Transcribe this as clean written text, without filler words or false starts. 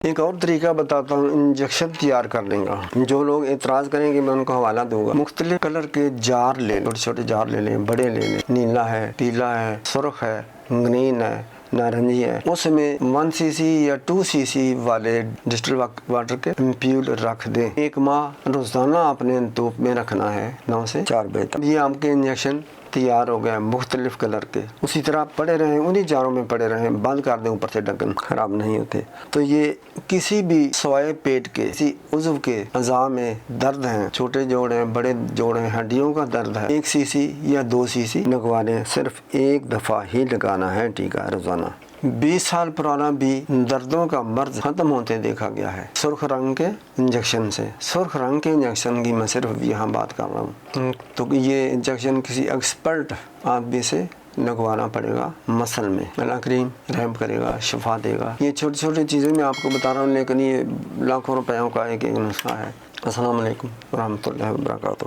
ایک اور طریقہ بتاتا ہوں انجیکشن تیار کرنے کا. جو لوگ اعتراض کریں گے میں ان کو حوالہ دوں گا. مختلف کلر کے جار لیں، چھوٹے چھوٹے جار لے لیں، بڑے لے لیں. نیلا ہے، پیلا ہے، سرخ ہے، گرین ہے، نارنجی ہے. اس میں 1 cc یا 2 cc والے ڈسٹل واٹر کے ایمپیول رکھ دیں. 1 ماہ روزانہ اپنے دھوپ میں رکھنا ہے 9 سے 4 بجے تک. یہ آپ کے انجیکشن تیار ہو گئے مختلف کلر کے. اسی طرح پڑے رہیں، انہی جاروں میں پڑے رہیں، بند کر دیں اوپر سے ڈھکن، خراب نہیں ہوتے. تو یہ کسی بھی سوائے پیٹ کے کسی عضو کے اعضاء میں درد ہیں، چھوٹے جوڑ ہیں، بڑے جوڑ ہیں، ہڈیوں کا درد ہے، 1 cc یا 2 cc لگوا لیں. صرف 1 دفعہ ہی لگانا ہے ٹیکا روزانہ. 20 سال پرانا بھی دردوں کا مرض ختم ہوتے دیکھا گیا ہے سرخ رنگ کے انجیکشن سے. سرخ رنگ کے انجیکشن کی میں صرف یہاں بات کر رہا ہوں. تو یہ انجیکشن کسی ایکسپرٹ آدمی سے لگوانا پڑے گا مسل میں. اللہ کریم رحم کرے گا، شفا دے گا. یہ چھوٹی چھوٹی چیزیں میں آپ کو بتا رہا ہوں، لیکن یہ لاکھوں روپیوں کا ایک نسخہ ہے. السلام علیکم ورحمۃ اللہ وبرکاتہ.